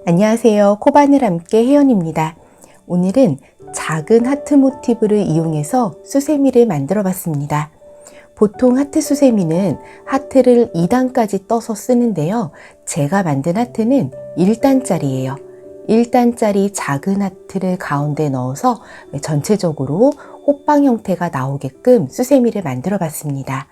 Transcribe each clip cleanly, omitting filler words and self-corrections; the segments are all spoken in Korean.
안녕하세요. 코바늘 함께 혜연입니다. 오늘은 작은 하트 모티브를 이용해서 수세미를 만들어 봤습니다. 보통 하트 수세미는 하트를 2단까지 떠서 쓰는데요. 제가 만든 하트는 1단짜리예요. 1단짜리 작은 하트를 가운데 넣어서 전체적으로 호빵 형태가 나오게끔 수세미를 만들어 봤습니다.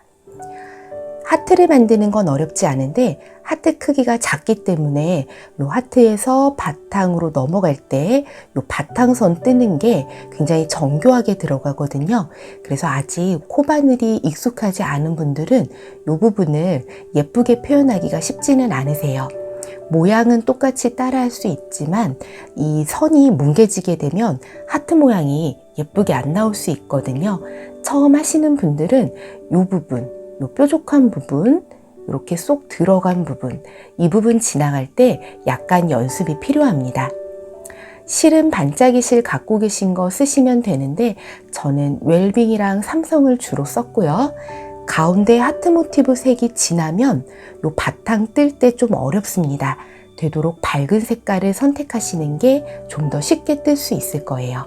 하트를 만드는 건 어렵지 않은데 하트 크기가 작기 때문에 이 하트에서 바탕으로 넘어갈 때 이 바탕선 뜨는 게 굉장히 정교하게 들어가거든요. 그래서 아직 코바늘이 익숙하지 않은 분들은 이 부분을 예쁘게 표현하기가 쉽지는 않으세요. 모양은 똑같이 따라할 수 있지만 이 선이 뭉개지게 되면 하트 모양이 예쁘게 안 나올 수 있거든요. 처음 하시는 분들은 이 부분, 이 뾰족한 부분, 이렇게 쏙 들어간 부분, 이 부분 지나갈 때 약간 연습이 필요합니다. 실은 반짝이 실 갖고 계신 거 쓰시면 되는데 저는 웰빙이랑 삼성을 주로 썼고요. 가운데 하트 모티브 색이 진하면 이 바탕 뜰 때 좀 어렵습니다. 되도록 밝은 색깔을 선택하시는 게 좀 더 쉽게 뜰 수 있을 거예요.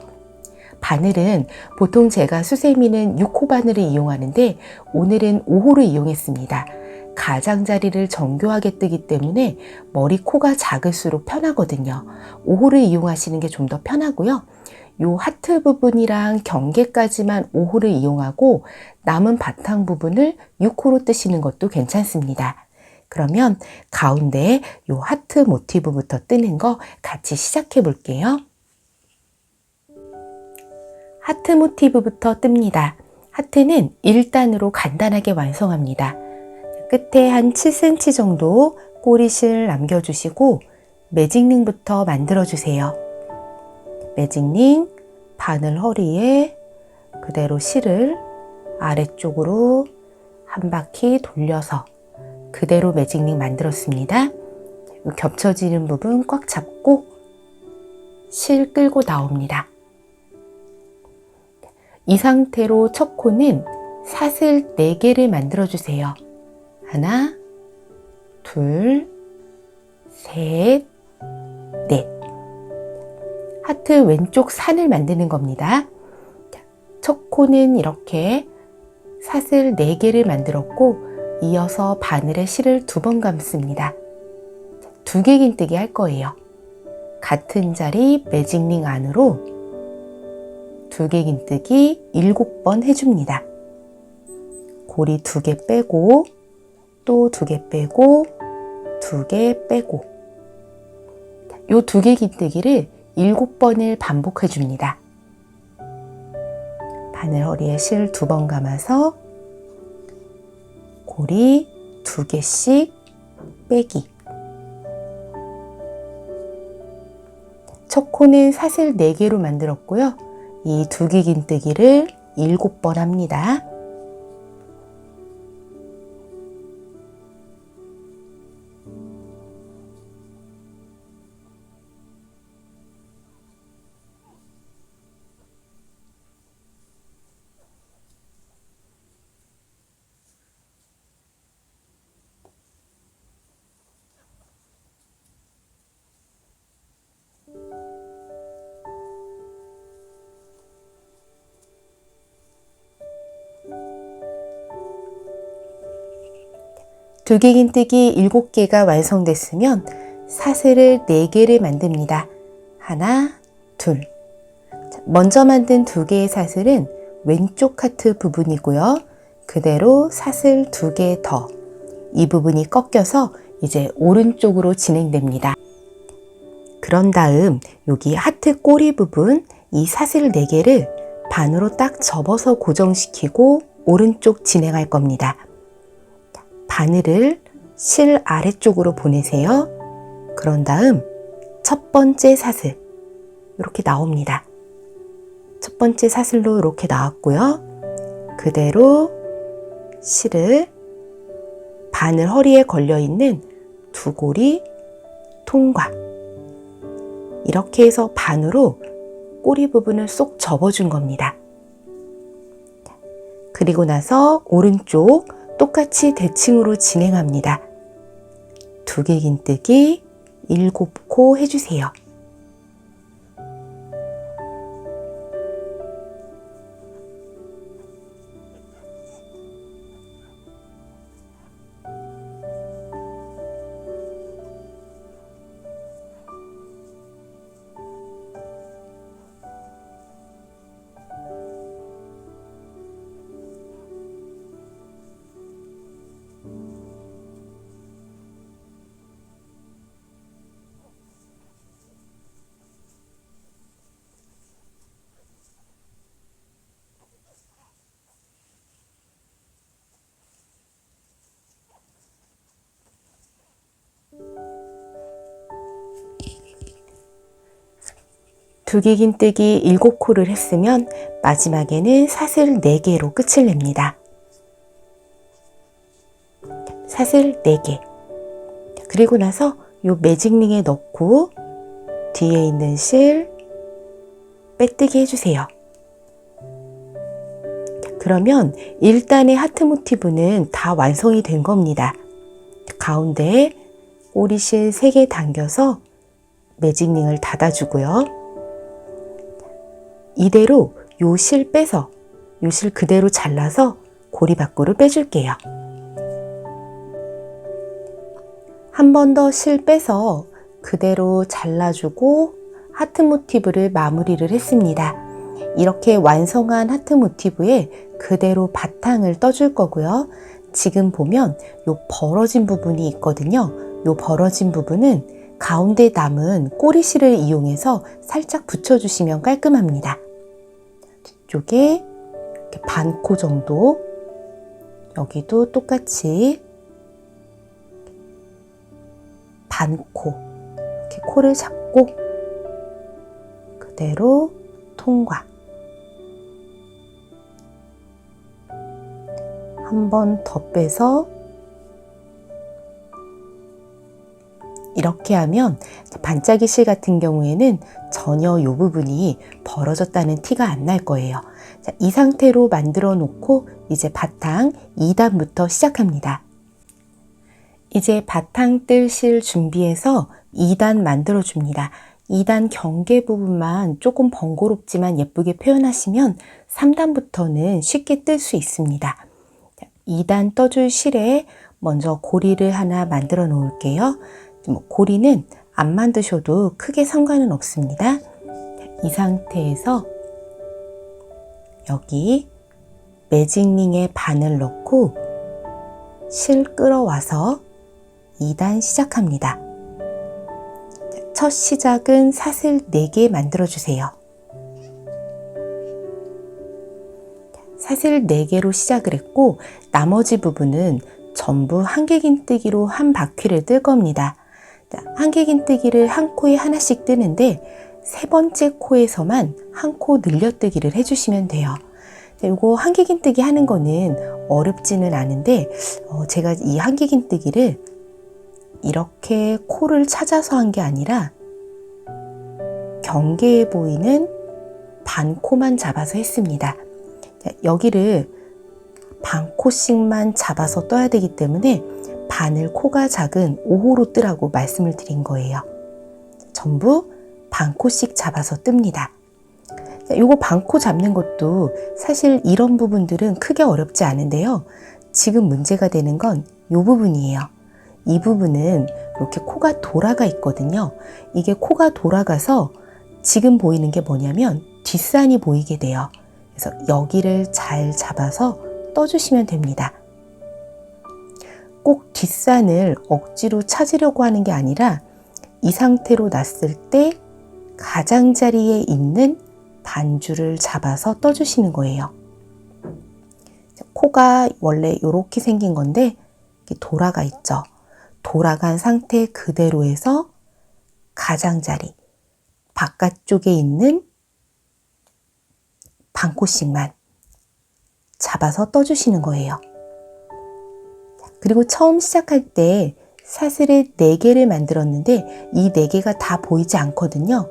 바늘은 보통 제가 수세미는 6호 바늘을 이용하는데 오늘은 5호를 이용했습니다. 가장자리를 정교하게 뜨기 때문에 머리 코가 작을수록 편하거든요. 5호를 이용하시는 게 좀 더 편하고요. 요 하트 부분이랑 경계까지만 5호를 이용하고 남은 바탕 부분을 6호로 뜨시는 것도 괜찮습니다. 그러면 가운데 요 하트 모티브부터 뜨는 거 같이 시작해 볼게요. 하트 모티브부터 뜹니다. 하트는 1단으로 간단하게 완성합니다. 끝에 한 7cm 정도 꼬리실 남겨주시고 매직링부터 만들어주세요. 매직링, 바늘 허리에 그대로 실을 아래쪽으로 한 바퀴 돌려서 그대로 매직링 만들었습니다. 겹쳐지는 부분 꽉 잡고 실 끌고 나옵니다. 이 상태로 첫 코는 사슬 4개를 만들어주세요. 하나, 둘, 셋, 넷. 하트 왼쪽 산을 만드는 겁니다. 첫 코는 이렇게 사슬 4개를 만들었고 이어서 바늘에 실을 2번 감습니다. 2개 긴뜨기 할 거예요. 같은 자리 매직링 안으로 2개 긴뜨기 7번 해줍니다. 고리 2개 빼고 또 2개 빼고 2개 빼고 요 2개 긴뜨기를 7번을 반복해 줍니다. 바늘 허리에 실 2번 감아서 고리 2개씩 빼기. 첫 코는 사슬 4개로 만들었고요. 이 2개 긴뜨기를 7번 합니다. 두 개 긴뜨기 7개가 완성됐으면 사슬을 4개를 만듭니다. 하나, 둘. 먼저 만든 2개의 사슬은 왼쪽 하트 부분이고요. 그대로 사슬 2개 더. 이 부분이 꺾여서 이제 오른쪽으로 진행됩니다. 그런 다음 여기 하트 꼬리 부분 이 사슬 4개를 반으로 딱 접어서 고정시키고 오른쪽 진행할 겁니다. 바늘을 실 아래쪽으로 보내세요. 그런 다음 첫 번째 사슬 이렇게 나옵니다. 첫 번째 사슬로 이렇게 나왔고요. 그대로 실을 바늘 허리에 걸려있는 2고리 통과 이렇게 해서 반으로 꼬리 부분을 쏙 접어준 겁니다. 그리고 나서 오른쪽 똑같이 대칭으로 진행합니다. 2개 긴뜨기 7코 해주세요. 두기긴뜨기 7코를 했으면 마지막에는 사슬 4개로 끝을 냅니다. 사슬 4개. 그리고 나서 이 매직링에 넣고 뒤에 있는 실 빼뜨기 해주세요. 그러면 1단의 하트 모티브는 다 완성이 된 겁니다. 가운데에 꼬리실 3개 당겨서 매직링을 닫아주고요. 이대로 요 실 빼서 요 실 그대로 잘라서 고리 밖으로 빼줄게요. 한 번 더 실 빼서 그대로 잘라주고 하트 모티브를 마무리를 했습니다. 이렇게 완성한 하트 모티브에 그대로 바탕을 떠줄 거고요. 지금 보면 요 벌어진 부분이 있거든요. 요 벌어진 부분은 가운데 남은 꼬리실을 이용해서 살짝 붙여주시면 깔끔합니다. 뒤쪽에 이렇게 반 코 정도, 여기도 똑같이 반 코, 이렇게 코를 잡고 그대로 통과. 한 번 더 빼서 이렇게 하면 반짝이 실 같은 경우에는 전혀 이 부분이 벌어졌다는 티가 안 날 거예요. 자, 이 상태로 만들어 놓고 이제 바탕 2단부터 시작합니다. 이제 바탕 뜰 실 준비해서 2단 만들어 줍니다. 2단 경계 부분만 조금 번거롭지만 예쁘게 표현하시면 3단부터는 쉽게 뜰 수 있습니다. 2단 떠줄 실에 먼저 고리를 하나 만들어 놓을게요. 고리는 안 만드셔도 크게 상관은 없습니다. 이 상태에서 여기 매직링에 바늘 넣고 실 끌어와서 2단 시작합니다. 첫 시작은 사슬 4개 만들어 주세요. 사슬 4개로 시작을 했고 나머지 부분은 전부 한길긴뜨기로 한 바퀴를 뜰 겁니다. 한길긴뜨기를 한 코에 하나씩 뜨는데 3번째 코에서만 한 코 늘려뜨기를 해주시면 돼요. 이거 한길긴뜨기 하는 거는 어렵지는 않은데 제가 이 한길긴뜨기를 이렇게 코를 찾아서 한 게 아니라 경계에 보이는 반 코만 잡아서 했습니다. 여기를 반 코씩만 잡아서 떠야 되기 때문에 바늘 코가 작은 5호로 뜨라고 말씀을 드린 거예요. 전부 반 코씩 잡아서 뜹니다. 요거 반 코 잡는 것도 사실 이런 부분들은 크게 어렵지 않은데요. 지금 문제가 되는 건 이 부분이에요. 이 부분은 이렇게 코가 돌아가 있거든요. 이게 코가 돌아가서 지금 보이는 게 뭐냐면 뒷산이 보이게 돼요. 그래서 여기를 잘 잡아서 떠주시면 됩니다. 꼭 뒷산을 억지로 찾으려고 하는 게 아니라 이 상태로 놨을 때 가장자리에 있는 반줄을 잡아서 떠주시는 거예요. 코가 원래 이렇게 생긴 건데 이렇게 돌아가 있죠. 돌아간 상태 그대로에서 가장자리 바깥쪽에 있는 반코씩만 잡아서 떠주시는 거예요. 그리고 처음 시작할 때 사슬을 4개를 만들었는데 이 4개가 다 보이지 않거든요.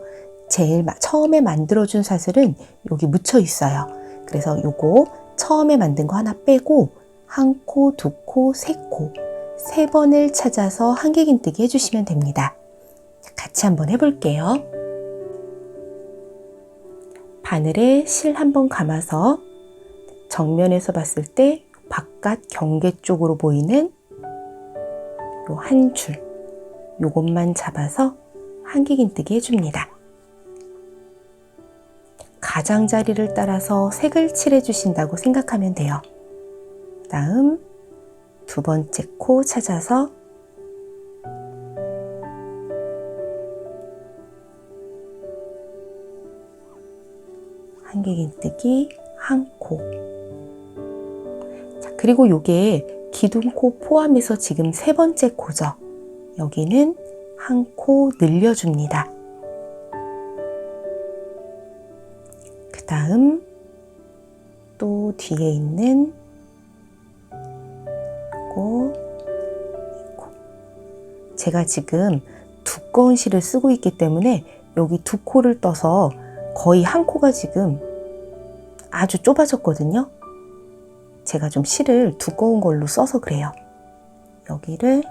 제일 처음에 만들어준 사슬은 여기 묻혀 있어요. 그래서 요거 처음에 만든 거 하나 빼고 1코, 2코, 3코 3번을 찾아서 한길긴뜨기 해주시면 됩니다. 같이 한번 해볼게요. 바늘에 실 한번 감아서 정면에서 봤을 때 바깥 경계 쪽으로 보이는 요 한 줄, 요것만 잡아서 한길긴뜨기 해줍니다. 가장자리를 따라서 색을 칠해주신다고 생각하면 돼요. 다음 두 번째 코 찾아서 한길긴뜨기 한 코. 자, 그리고 요게 기둥코 포함해서 지금 세 번째 코죠. 여기는 한 코 늘려줍니다. 그 다음 또 뒤에 있는 코. 제가 지금 두꺼운 실을 쓰고 있기 때문에 여기 두 코를 떠서 거의 한 코가 지금 아주 좁아졌거든요. 제가 좀 실을 두꺼운 걸로 써서 그래요. 여기를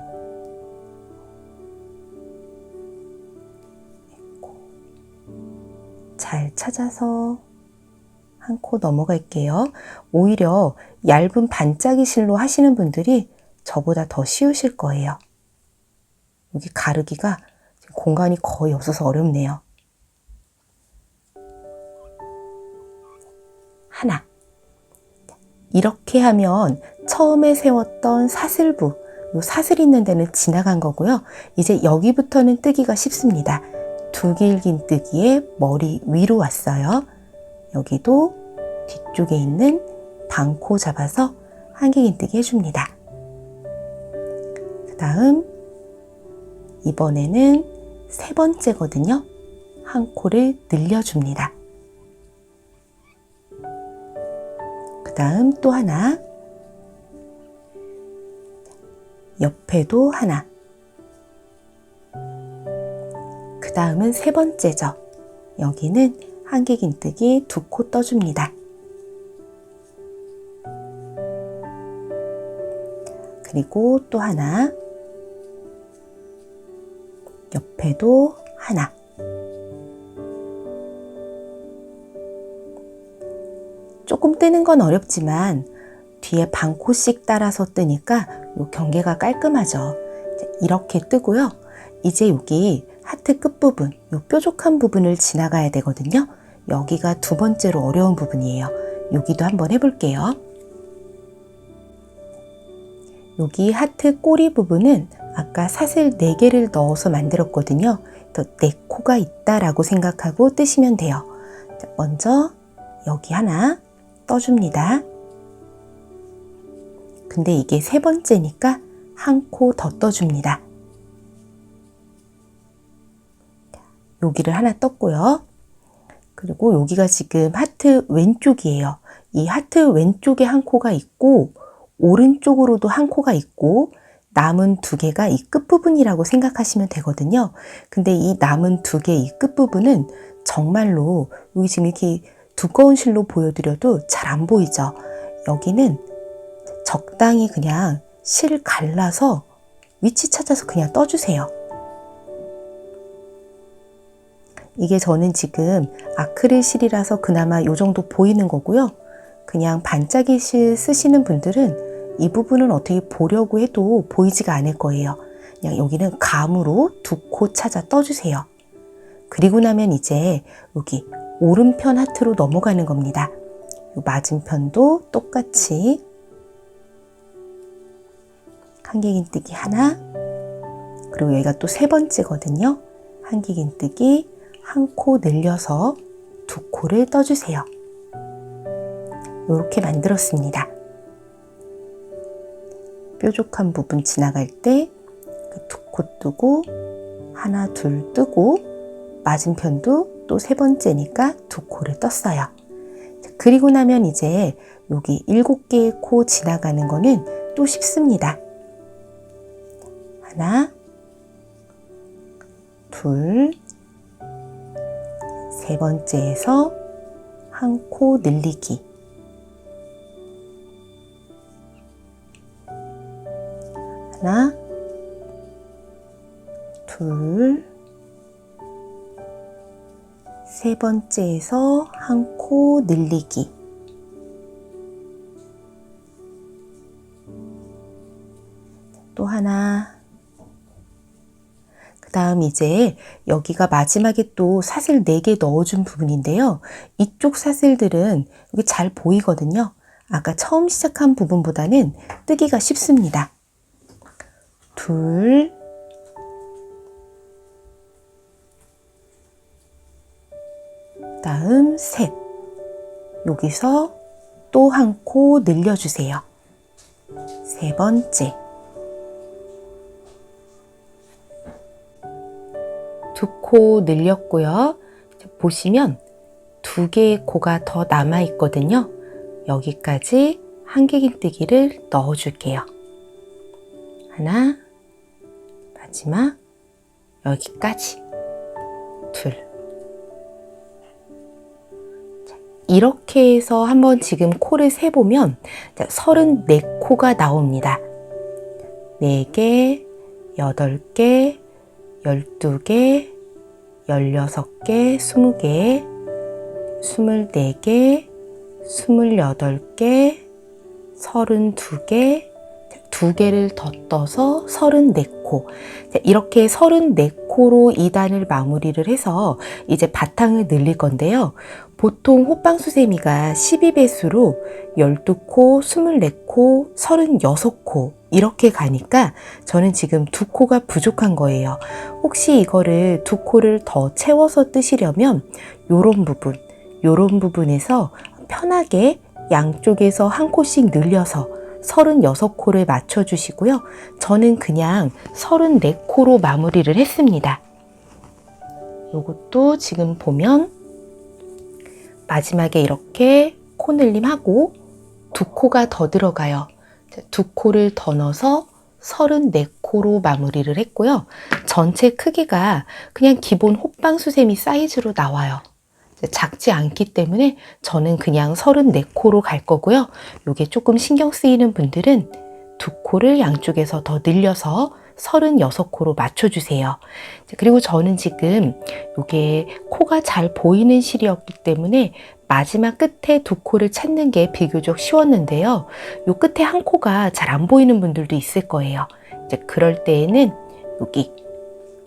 잘 찾아서 한 코 넘어갈게요. 오히려 얇은 반짝이 실로 하시는 분들이 저보다 더 쉬우실 거예요. 여기 가르기가 공간이 거의 없어서 어렵네요. 하나. 이렇게 하면 처음에 세웠던 사슬부, 요 사슬 있는 데는 지나간 거고요. 이제 여기부터는 뜨기가 쉽습니다. 두길긴뜨기에 머리 위로 왔어요. 여기도 뒤쪽에 있는 반코 잡아서 한길긴뜨기 해줍니다. 그 다음 이번에는 세 번째거든요. 한 코를 늘려줍니다. 그 다음 또 하나, 옆에도 하나, 그 다음은 세 번째죠. 여기는 한길긴뜨기 두 코 떠줍니다. 그리고 또 하나, 옆에도 하나, 조금 뜨는 건 어렵지만 뒤에 반코씩 따라서 뜨니까 요 경계가 깔끔하죠. 이렇게 뜨고요. 이제 여기 하트 끝부분, 요 뾰족한 부분을 지나가야 되거든요. 여기가 두 번째로 어려운 부분이에요. 여기도 한번 해볼게요. 여기 하트 꼬리 부분은 아까 사슬 4개를 넣어서 만들었거든요. 또 4코가 있다라고 생각하고 뜨시면 돼요. 먼저 여기 하나 떠줍니다. 근데 이게 세 번째니까 한 코 더 떠줍니다. 여기를 하나 떴고요. 그리고 여기가 지금 하트 왼쪽이에요. 이 하트 왼쪽에 한 코가 있고 오른쪽으로도 한 코가 있고 남은 두 개가 이 끝부분이라고 생각하시면 되거든요. 근데 이 남은 두 개 이 끝부분은 정말로 여기 지금 이렇게 두꺼운 실로 보여드려도 잘 안 보이죠. 여기는 적당히 그냥 실 갈라서 위치 찾아서 그냥 떠주세요. 이게 저는 지금 아크릴 실이라서 그나마 이 정도 보이는 거고요. 그냥 반짝이 실 쓰시는 분들은 이 부분은 어떻게 보려고 해도 보이지가 않을 거예요. 그냥 여기는 감으로 두 코 찾아 떠주세요. 그리고 나면 이제 여기 오른편 하트로 넘어가는 겁니다. 맞은편도 똑같이 한길긴뜨기 하나, 그리고 여기가 또 세 번째거든요. 한길긴뜨기 한 코 늘려서 두 코를 떠주세요. 이렇게 만들었습니다. 뾰족한 부분 지나갈 때 두 코 뜨고 하나 둘 뜨고 맞은편도 또 세 번째니까 두 코를 떴어요. 그리고 나면 이제 여기 7개의 코 지나가는 거는 또 쉽습니다. 하나, 둘, 세 번째에서 한 코 늘리기. 하나, 둘, 세 번째에서 한 코 늘리기. 또 하나. 그 다음 이제 여기가 마지막에 또 사슬 4개 넣어준 부분인데요. 이쪽 사슬들은 여기 잘 보이거든요. 아까 처음 시작한 부분보다는 뜨기가 쉽습니다. 둘, 다음 셋. 여기서 또 한 코 늘려주세요. 세 번째. 두 코 늘렸고요. 보시면 2개의 코가 더 남아 있거든요. 여기까지 한길긴뜨기를 넣어 줄게요. 하나, 마지막, 여기까지. 둘. 이렇게 해서 한번 지금 코를 세보면 34코가 나옵니다. 4개, 8개, 12개, 16개, 20개, 24개, 28개, 32개, 2개를 더 떠서 34코. 이렇게 34코로 2단을 마무리를 해서 이제 바탕을 늘릴 건데요. 보통 호빵수세미가 12배수로 12코, 24코, 36코 이렇게 가니까 저는 지금 2코가 부족한 거예요. 혹시 이거를 2코를 더 채워서 뜨시려면 요런 부분에서 편하게 양쪽에서 한 코씩 늘려서 36코를 맞춰주시고요. 저는 그냥 34코로 마무리를 했습니다. 요것도 지금 보면 마지막에 이렇게 코늘림하고 2코가 더 들어가요. 2코를 더 넣어서 34코로 마무리를 했고요. 전체 크기가 그냥 기본 호빵수세미 사이즈로 나와요. 작지 않기 때문에 저는 그냥 34코로 갈 거고요. 이게 조금 신경 쓰이는 분들은 2코를 양쪽에서 더 늘려서 36코로 맞춰주세요. 그리고 저는 지금 이게 코가 잘 보이는 실이었기 때문에 마지막 끝에 2코를 찾는 게 비교적 쉬웠는데요. 이 끝에 한 코가 잘 안 보이는 분들도 있을 거예요. 이제 그럴 때에는 여기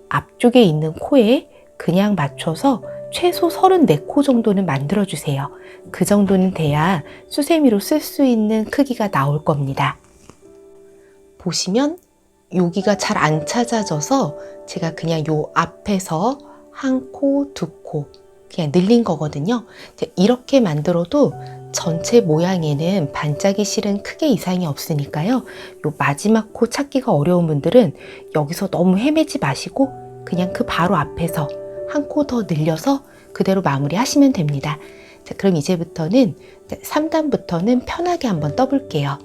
앞쪽에 있는 코에 그냥 맞춰서 최소 34코 정도는 만들어주세요. 그 정도는 돼야 수세미로 쓸 수 있는 크기가 나올 겁니다. 보시면 여기가 잘 안 찾아져서 제가 그냥 요 앞에서 한 코, 2코 그냥 늘린 거거든요. 이렇게 만들어도 전체 모양에는 반짝이 실은 크게 이상이 없으니까요. 요 마지막 코 찾기가 어려운 분들은 여기서 너무 헤매지 마시고 그냥 그 바로 앞에서 한 코 더 늘려서 그대로 마무리 하시면 됩니다. 자, 그럼 이제부터는 3단부터는 편하게 한번 떠볼게요.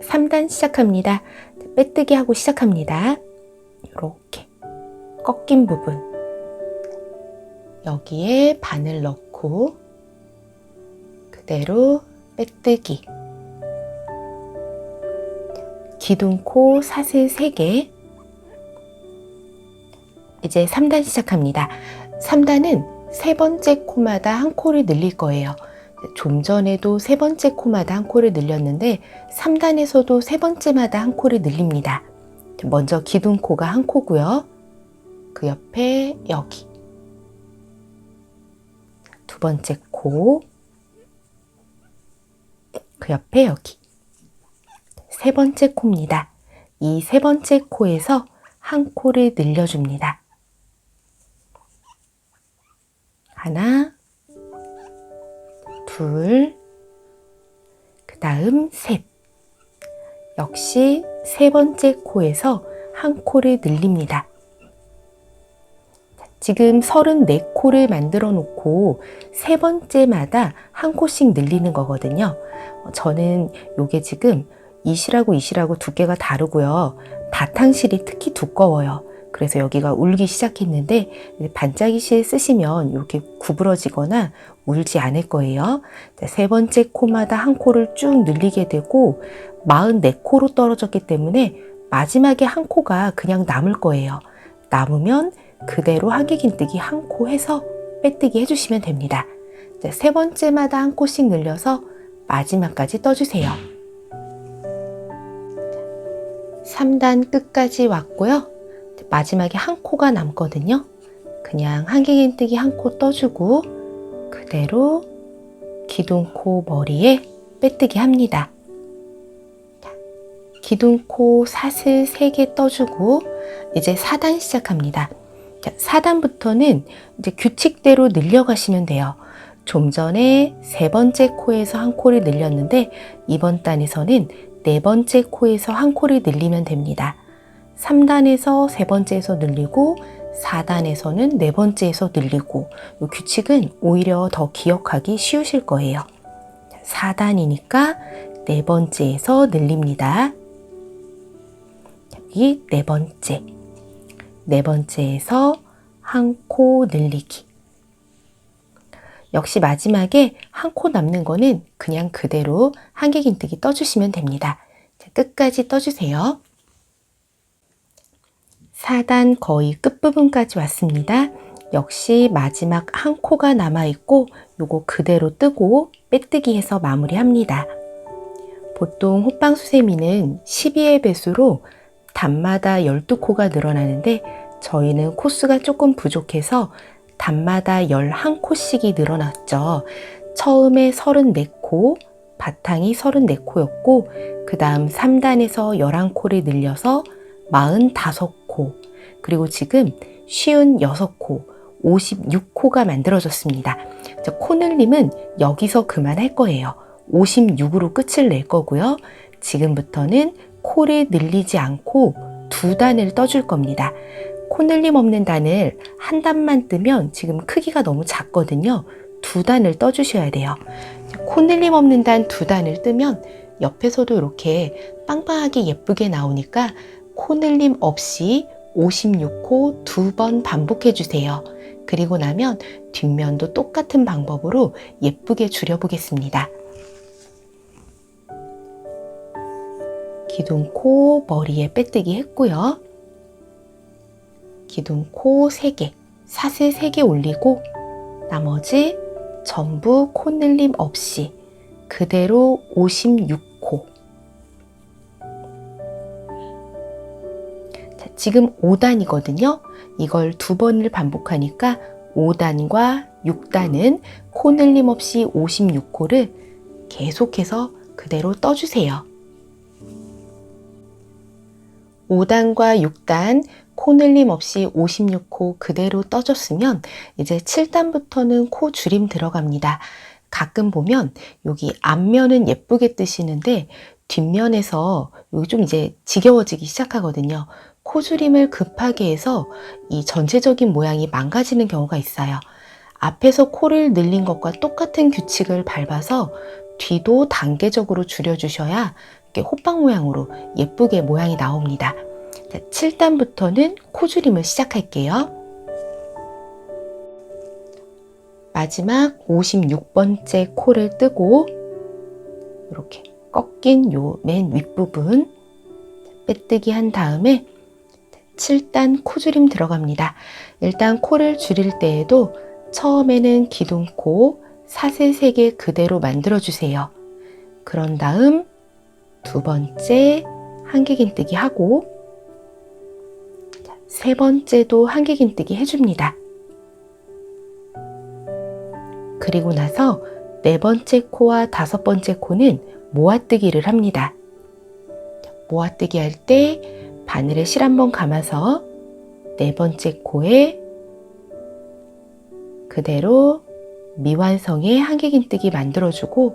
3단 시작합니다. 빼뜨기 하고 시작합니다. 이렇게 꺾인 부분 여기에 바늘 넣고 그대로 빼뜨기 기둥코 사슬 3개. 이제 3단 시작합니다. 3단은 세 번째 코마다 한 코를 늘릴 거예요. 좀 전에도 세 번째 코마다 한 코를 늘렸는데 3단에서도 세 번째마다 한 코를 늘립니다. 먼저 기둥코가 한 코고요. 그 옆에 여기 두 번째 코, 그 옆에 여기 세 번째 코입니다. 이 세 번째 코에서 한 코를 늘려줍니다. 하나, 둘, 그 다음 셋. 역시 세 번째 코에서 한 코를 늘립니다. 지금 34코를 만들어 놓고 세 번째마다 한 코씩 늘리는 거거든요. 저는 요게 지금 이 실하고 이 실하고 두께가 다르고요. 바탕실이 특히 두꺼워요. 그래서 여기가 울기 시작했는데 반짝이 실 쓰시면 이렇게 구부러지거나 울지 않을 거예요. 세 번째 코마다 한 코를 쭉 늘리게 되고 44코로 떨어졌기 때문에 마지막에 한 코가 그냥 남을 거예요. 남으면 그대로 한길긴뜨기 한 코 해서 빼뜨기 해주시면 됩니다. 세 번째마다 한 코씩 늘려서 마지막까지 떠주세요. 3단 끝까지 왔고요. 마지막에 한 코가 남거든요. 그냥 한길긴뜨기 한 코 떠주고 그대로 기둥코 머리에 빼뜨기 합니다. 기둥코 사슬 3개 떠주고 이제 4단 시작합니다. 4단부터는 이제 규칙대로 늘려가시면 돼요. 좀 전에 세 번째 코에서 한 코를 늘렸는데 이번 단에서는 네 번째 코에서 한 코를 늘리면 됩니다. 3단에서 세 번째에서 늘리고 4단에서는 네 번째에서 늘리고 이 규칙은 오히려 더 기억하기 쉬우실 거예요. 4단이니까 네 번째에서 늘립니다. 여기 네 번째. 네 번째에서 한 코 늘리기. 역시 마지막에 한 코 남는 거는 그냥 그대로 한길긴뜨기 떠주시면 됩니다. 끝까지 떠주세요. 4단 거의 끝부분까지 왔습니다. 역시 마지막 한 코가 남아있고 요거 그대로 뜨고 빼뜨기 해서 마무리합니다. 보통 호빵수세미는 12의 배수로 단마다 12코가 늘어나는데 저희는 코수가 조금 부족해서 단마다 11코씩이 늘어났죠. 처음에 34코, 바탕이 34코였고 그 다음 3단에서 11코를 늘려서 45코, 그리고 지금 56코, 56코가 만들어졌습니다. 코늘림은 여기서 그만할 거예요. 56으로 끝을 낼 거고요. 지금부터는 코를 늘리지 않고 2단을 떠줄 겁니다. 코늘림 없는 단을 한 단만 뜨면 지금 크기가 너무 작거든요. 2단을 떠주셔야 돼요. 코늘림 없는 단 2단을 뜨면 옆에서도 이렇게 빵빵하게 예쁘게 나오니까 코늘림 없이 56코 2번 반복해 주세요. 그리고 나면 뒷면도 똑같은 방법으로 예쁘게 줄여보겠습니다. 기둥코 머리에 빼뜨기 했고요. 기둥코 3개, 사슬 3개 올리고 나머지 전부 코늘림 없이 그대로 56코. 지금 5단이거든요. 이걸 2번을 반복하니까 5단과 6단은 코늘림 없이 56코를 계속해서 그대로 떠주세요. 5단과 6단 코늘림 없이 56코 그대로 떠줬으면 이제 7단부터는 코 줄임 들어갑니다. 가끔 보면 여기 앞면은 예쁘게 뜨시는데 뒷면에서 여기 좀 이제 지겨워지기 시작하거든요. 코 줄임을 급하게 해서 이 전체적인 모양이 망가지는 경우가 있어요. 앞에서 코를 늘린 것과 똑같은 규칙을 밟아서 뒤도 단계적으로 줄여주셔야 이렇게 호빵 모양으로 예쁘게 모양이 나옵니다. 7단부터는 코줄임을 시작할게요. 마지막 56번째 코를 뜨고 이렇게 꺾인 요 맨 윗부분 빼뜨기 한 다음에 7단 코줄임 들어갑니다. 일단 코를 줄일 때에도 처음에는 기둥코 사슬 3개 그대로 만들어주세요. 그런 다음 두 번째 한길긴뜨기 하고 세 번째도 한길긴뜨기 해줍니다. 그리고 나서 네 번째 코와 다섯 번째 코는 모아뜨기를 합니다. 모아뜨기 할 때 바늘에 실 한번 감아서 네 번째 코에 그대로 미완성의 한길긴뜨기 만들어주고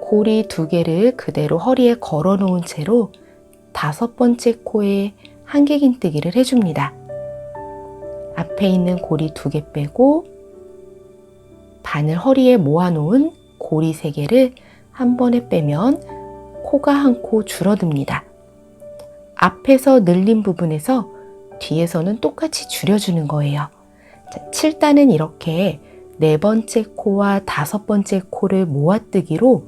고리 2개를 그대로 허리에 걸어 놓은 채로 다섯 번째 코에 한길긴뜨기를 해줍니다. 앞에 있는 고리 2개 빼고 바늘 허리에 모아놓은 고리 3개를 한 번에 빼면 코가 한 코 줄어듭니다. 앞에서 늘린 부분에서 뒤에서는 똑같이 줄여주는 거예요. 7단은 이렇게 네 번째 코와 다섯 번째 코를 모아뜨기로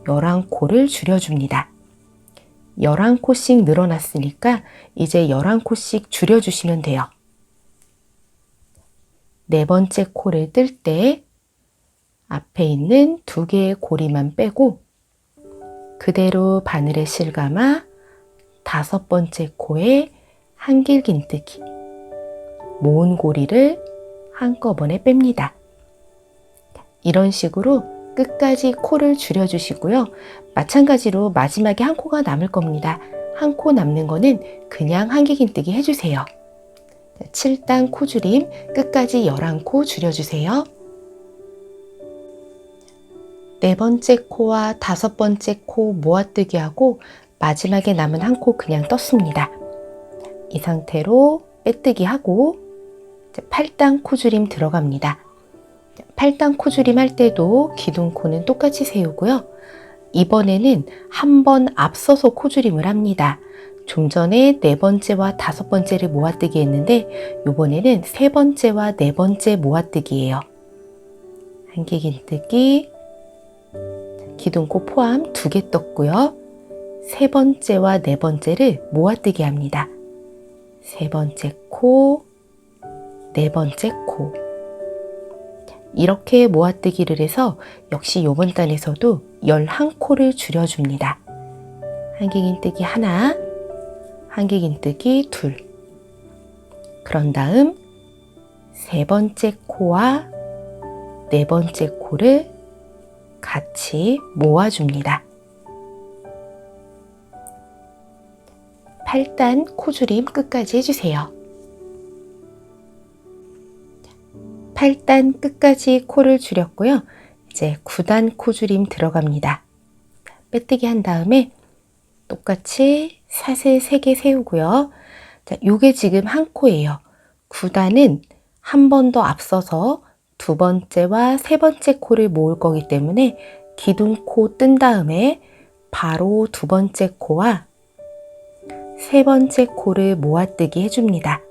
11코를 줄여줍니다. 11코씩 늘어났으니까 이제 11코씩 줄여주시면 돼요. 네 번째 코를 뜰 때 앞에 있는 두 개의 고리만 빼고 그대로 바늘에 실감아 다섯 번째 코에 한길긴뜨기, 모은 고리를 한꺼번에 뺍니다. 이런 식으로 끝까지 코를 줄여주시고요. 마찬가지로 마지막에 한 코가 남을 겁니다. 한 코 남는 거는 그냥 한길긴뜨기 해주세요. 7단 코줄임 끝까지 11코 줄여주세요. 네 번째 코와 다섯 번째 코 모아뜨기 하고 마지막에 남은 한 코 그냥 떴습니다. 이 상태로 빼뜨기 하고 8단 코줄임 들어갑니다. 8단 코줄임 할 때도 기둥코는 똑같이 세우고요. 이번에는 한 번 앞서서 코줄임을 합니다. 좀 전에 네 번째와 다섯 번째를 모아뜨기 했는데 이번에는 세 번째와 네 번째 모아뜨기예요. 한길긴뜨기, 기둥코 포함 2개 떴고요. 세 번째와 네 번째를 모아뜨기 합니다. 세 번째 코, 네 번째 코. 이렇게 모아뜨기를 해서 역시 이번 단에서도 11코를 줄여줍니다. 한길긴뜨기 하나, 한길긴뜨기 둘. 그런 다음 세 번째 코와 네 번째 코를 같이 모아줍니다. 8단 코줄임 끝까지 해주세요. 8단 끝까지 코를 줄였고요. 이제 9단 코줄임 들어갑니다. 빼뜨기 한 다음에 똑같이 사슬 3개 세우고요. 자, 요게 지금 한 코예요. 9단은 한 번 더 앞서서 두 번째와 세 번째 코를 모을 거기 때문에 기둥코 뜬 다음에 바로 두 번째 코와 세 번째 코를 모아뜨기 해줍니다.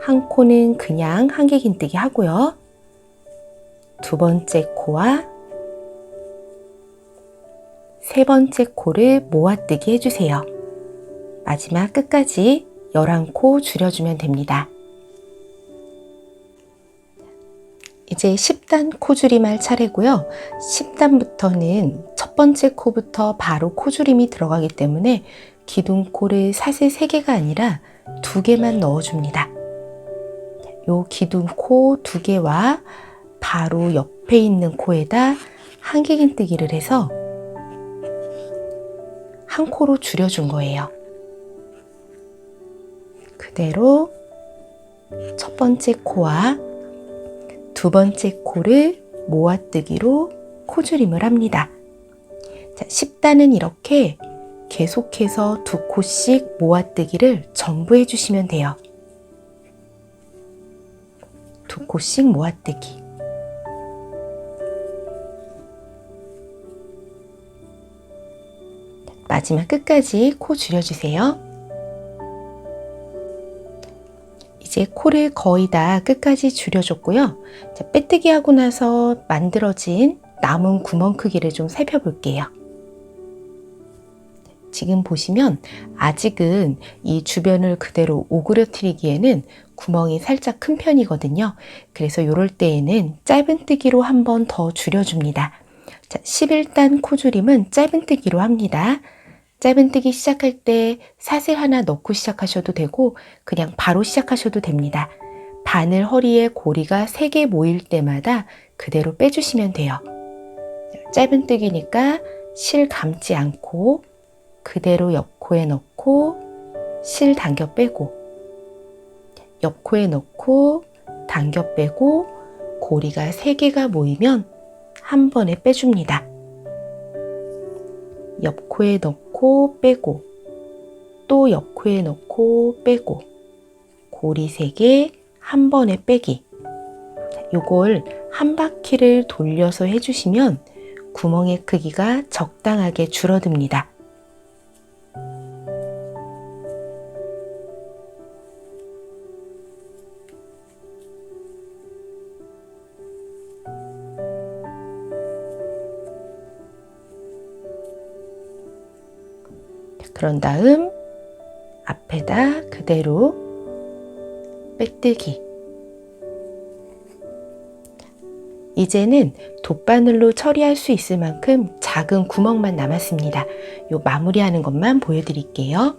한 코는 그냥 한길긴뜨기 하고요. 두 번째 코와 세 번째 코를 모아뜨기 해주세요. 마지막 끝까지 11코 줄여주면 됩니다. 이제 10단 코줄임 할 차례고요. 10단부터는 첫 번째 코부터 바로 코줄임이 들어가기 때문에 기둥코를 사슬 3개가 아니라 2개만 넣어줍니다. 요 기둥코 2개와 바로 옆에 있는 코에다 한길긴뜨기를 해서 한 코로 줄여준 거예요. 그대로 첫 번째 코와 두 번째 코를 모아뜨기로 코줄임을 합니다. 자, 10단은 이렇게 계속해서 2코씩 모아뜨기를 전부 해주시면 돼요. 2코씩 모아뜨기. 마지막 끝까지 코 줄여주세요. 이제 코를 거의 다 끝까지 줄여줬고요. 자, 빼뜨기 하고 나서 만들어진 남은 구멍 크기를 좀 살펴볼게요. 지금 보시면 아직은 이 주변을 그대로 오그려뜨리기에는 구멍이 살짝 큰 편이거든요. 그래서 이럴 때에는 짧은뜨기로 한 번 더 줄여줍니다. 자, 11단 코줄임은 짧은뜨기로 합니다. 짧은뜨기 시작할 때 사슬 하나 넣고 시작하셔도 되고 그냥 바로 시작하셔도 됩니다. 바늘 허리에 고리가 3개 모일 때마다 그대로 빼주시면 돼요. 짧은뜨기니까 실 감지 않고 그대로 옆코에 넣고 실 당겨 빼고 옆코에 넣고 당겨 빼고 고리가 3개가 모이면 한 번에 빼줍니다. 옆코에 넣고 빼고 또 옆코에 넣고 빼고 고리 3개 한 번에 빼기. 요걸 한 바퀴를 돌려서 해주시면 구멍의 크기가 적당하게 줄어듭니다. 그런 다음 앞에다 그대로 빼뜨기. 이제는 돗바늘로 처리할 수 있을 만큼 작은 구멍만 남았습니다. 요 마무리하는 것만 보여드릴게요.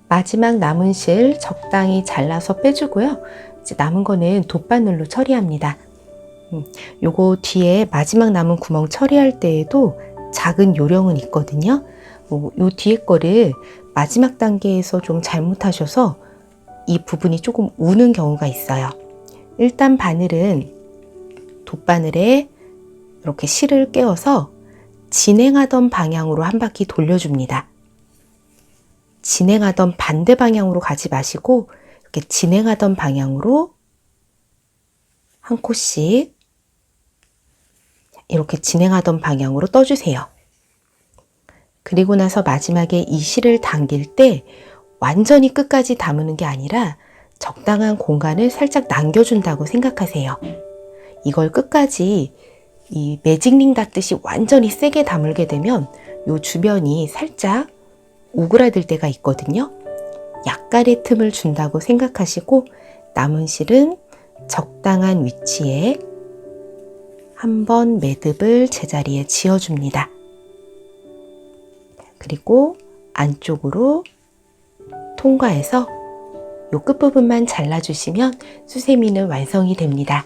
마지막 남은 실 적당히 잘라서 빼주고요. 이제 남은 거는 돗바늘로 처리합니다. 요거 뒤에 마지막 남은 구멍 처리할 때에도 작은 요령은 있거든요. 요 뒤에 거를 마지막 단계에서 좀 잘못하셔서 이 부분이 조금 우는 경우가 있어요. 일단 바늘은 돗바늘에 이렇게 실을 꿰어서 진행하던 방향으로 한 바퀴 돌려줍니다. 진행하던 반대 방향으로 가지 마시고 이렇게 진행하던 방향으로 한 코씩 이렇게 진행하던 방향으로 떠주세요. 그리고 나서 마지막에 이 실을 당길 때 완전히 끝까지 담으는 게 아니라 적당한 공간을 살짝 남겨준다고 생각하세요. 이걸 끝까지 이 매직링 닿듯이 완전히 세게 다물게 되면 이 주변이 살짝 오그라들 때가 있거든요. 약간의 틈을 준다고 생각하시고 남은 실은 적당한 위치에 한번 매듭을 제자리에 지어줍니다. 그리고 안쪽으로 통과해서 이 끝부분만 잘라주시면 수세미는 완성이 됩니다.